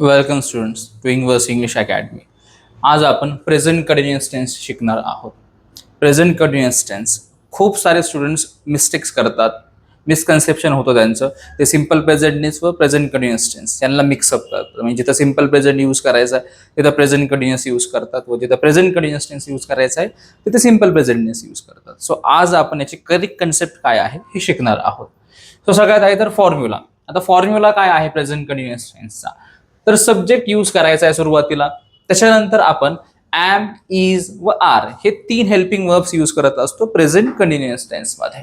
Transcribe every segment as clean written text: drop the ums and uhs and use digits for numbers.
Welcome students to English academy. आज आपण present continuous tense शिकणार आहोत. प्रेझेंट कंटिन्युअस टेन्स खूप सारे स्टुडंट्स मिस्टेक्स करतात, मिसकन्सेप्शन होतं त्यांचं. ते सिम्पल प्रेझेंट टेन्स व प्रेझेंट कंटिन्युअस टेन्स यांना मिक्सअप करतात. म्हणजे जिथं सिम्पल प्रेझेंट यूज करायचं आहे तिथं प्रेझेंट कंटिन्युअस यूज करतात व जिथं प्रेझेंट कंटिन्युअस टेन्स यूज करायचं आहे तिथे सिम्पल प्रेझेंट टेन्स यूज करतात. सो आज आपण याची करेक्ट कन्सेप्ट काय आहे हे शिकणार आहोत. सो सगळ्यात आहे तर फॉर्म्युला. आता फॉर्म्युला काय आहे प्रेझेंट कंटिन्युअस टेन्सचा? तर सब्जेक्ट यूज करायचा आहे सुरुवातीला. त्याच्यानंतर आपण एम, इज व आर हे 3 हेल्पिंग वर्ब्स यूज करत असतो प्रेझेंट कंटिन्युअस टेन्स मध्ये.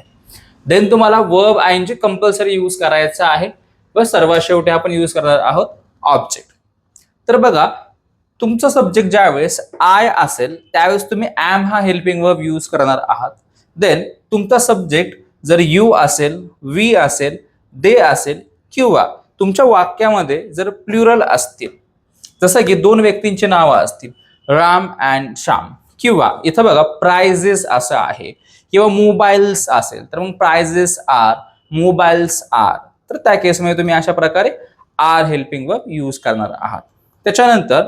देन तुम्हाला वर्ब आयएनजी कंपल्सरी यूज करायचा आहे व सर्वात शेवटी आपण यूज करणार आहोत ऑब्जेक्ट. तर बघा, तुमचा सब्जेक्ट ज्या वेळेस आय असेल त्यावेळेस तुम्ही एम हा हेल्पिंग वर्ब यूज करणार आहात. देन तुमचा सब्जेक्ट जर यू असेल, वी असेल, दे असेल किंवा तुमच्या वाक्यामध्ये जर प्लुरल असतील, जसं की 2 व्यक्तींची नावं असतील, राम अँड श्याम, किंवा इथं बघा प्राइजेस असं आहे, किंवा मोबाईल्स असेल तर मग प्राइजेस आर, मोबाईल्स आर, तर त्या केसमध्ये तुम्ही अशा प्रकारे आर हेल्पिंग वर्ब यूज करणार आहात. त्याच्यानंतर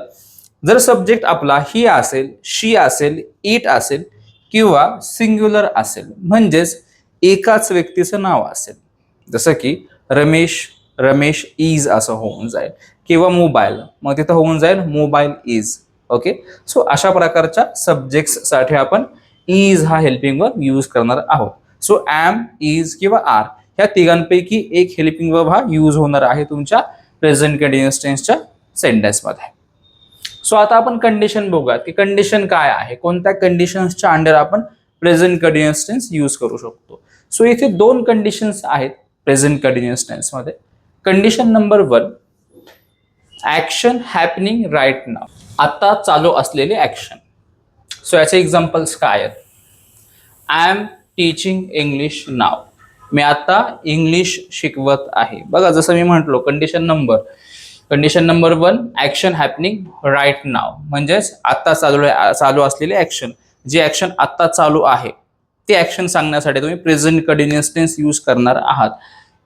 जर सब्जेक्ट आपला ही असेल, शी असेल, इट असेल किंवा सिंग्युलर असेल, म्हणजेच एकाच व्यक्तीचं नाव असेल, जसं की रमेश, रमेश इज असं होऊन जाईल, किंवा मोबाईल, मग तिथं होऊन जाईल मोबाईल इज. ओके, सो अशा प्रकारच्या सब्जेक्ट्स साठी आपण इज हा हेल्पिंग वर्ब यूज करणार आहोत. सो एम, इज किंवा आर ह्या तिघांपैकी एक हेल्पिंग वर्ब हा यूज होणार आहे तुमच्या प्रेझेंट कंटिन्युअस टेन्सच्या सेंटेन्स मध्ये. सो आता आपण कंडिशन बघूयात की कंडिशन काय आहे, कोणत्या कंडिशन्सच्या अंडर आपण प्रेझेंट कंटिन्युअस टेन्स यूज करू शकतो. सो इथे 2 कंडिशन्स आहेत प्रेझेंट कंटिन्युअस टेन्स मध्ये. Condition number 1, action happening right now, आता चालू असलेले ऍक्शन. सो याचे एक्झाम्पल्स काय आहेत? I am teaching English now, मी आता इंग्लिश शिकवत आहे. बघा, जसं मी म्हटलो condition number 1 action happening right नाव, म्हणजेच आता चालू असलेले ऍक्शन, जे ऍक्शन आता चालू आहे ते ऍक्शन सांगण्यासाठी तुम्ही प्रेझेंट कंटिन्युअस टेन्स यूज करणार आहात.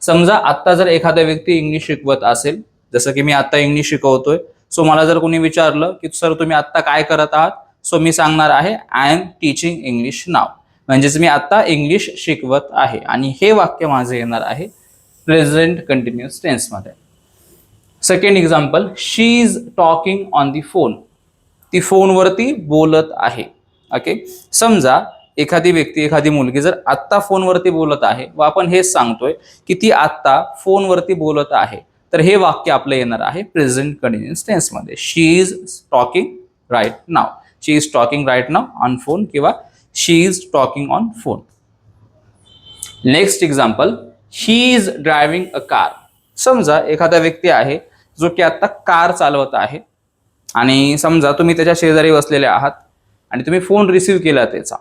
समजा आता जर एखादा व्यक्ती इंग्लिश शिकवत असेल, जसं की मी आता इंग्लिश शिकवतोय, सो मला जर कोणी विचारलं की सर तुम्ही आता काय करत आहात, सो मी सांगणार आहे आय एम टीचिंग इंग्लिश नाव, म्हणजेच मी आता इंग्लिश शिकवत आहे. आणि हे वाक्य माझं येणार आहे प्रेझेंट कंटिन्युअस टेन्स मध्ये. Second example, she is talking on the phone, ती फोनवरती बोलत आहे. ओके, समजा एखादी व्यक्ती, एखादी मुलगी जर आत्ता फोनवरती बोलत आहे व आपण हेच सांगतोय की ती आत्ता फोनवरती बोलत आहे, तर हे वाक्य आपलं येणार आहे प्रेझेंट कंटिन्युअस टेन्स मध्ये. She is talking right now, she is talking right now on phone किंवा she is talking on phone. Next example, he is driving a car, समजा एखादा व्यक्ती आहे जो की आता कार चालवत आहे आणि समजा तुम्ही त्याच्या शेजारी बसलेले आहात आणि तुम्ही फोन रिसीव्ह केला त्याचा,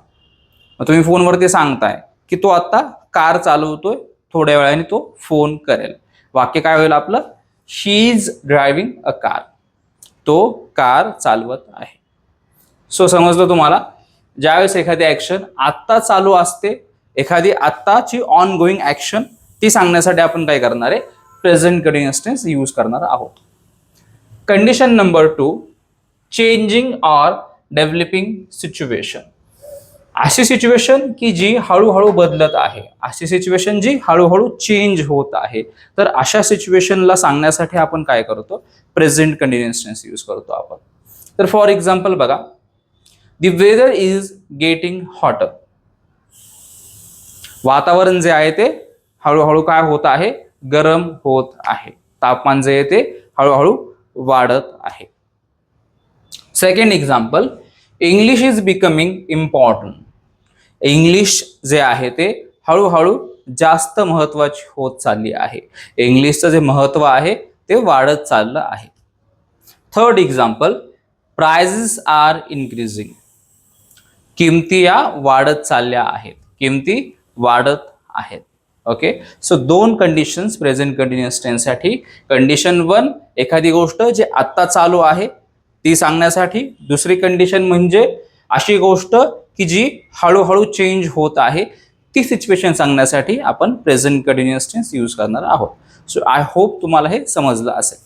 मग तुम्ही फोनवरती सांगताय की तो आता कार चालवतोय, थोड्या वेळाने तो फोन करेल. वाक्य काय होईल आपलं? शी इज ड्रायव्हिंग अ कार, तो कार चालवत आहे. सो समजलं तुम्हाला? ज्यावेळेस एखादी ऍक्शन आत्ता चालू असते, एखादी आत्ताची ऑन गोईंग ऍक्शन, ती सांगण्यासाठी आपण काय करणार आहे? प्रेझेंट कंटिन्युअस टेन्स यूज करणार आहोत. Condition number 2, changing or developing situation, अशी सिच्युएशन की जी हळूहळू बदलत आहे, अशी सिच्युएशन जी हळूहळू चेंज होत आहे, तर अशा सिच्युएशनला सांगण्यासाठी आपण काय करतो? प्रेझेंट कंटिन्युअस टेन्स यूज करतो आपण. तर फॉर एक्झाम्पल बघा, the weather is getting hotter, वातावरण जे आहे ते हळूहळू काय होत आहे? गरम होत आहे. तापमान जे आहे ते हळूहळू वाढत आहे. Second example, English is becoming important, English जे आहे ते हळूहळू जास्त महत्वाची होत चालली आहे, इंग्लिशचं जे महत्व आहे ते वाढत चाललं आहे. Third example, prices are increasing, किमती या वाढत चालल्या आहेत, किमती वाढत आहेत. Okay, so 2 conditions present continuous tense साठी. कंडिशन 1, एखादी गोष्ट जे आत्ता चालू आहे ती सांगण्यासाठी. दुसरी कंडिशन म्हणजे अशी गोष्ट की जी हळूहळू चेंज होत आहे, ती सिच्युएशन सांगण्यासाठी आपण प्रेझेंट कंटिन्युअस टेन्स यूज करणार आहोत. सो आय होप तुम्हाला हे समजलं असेल.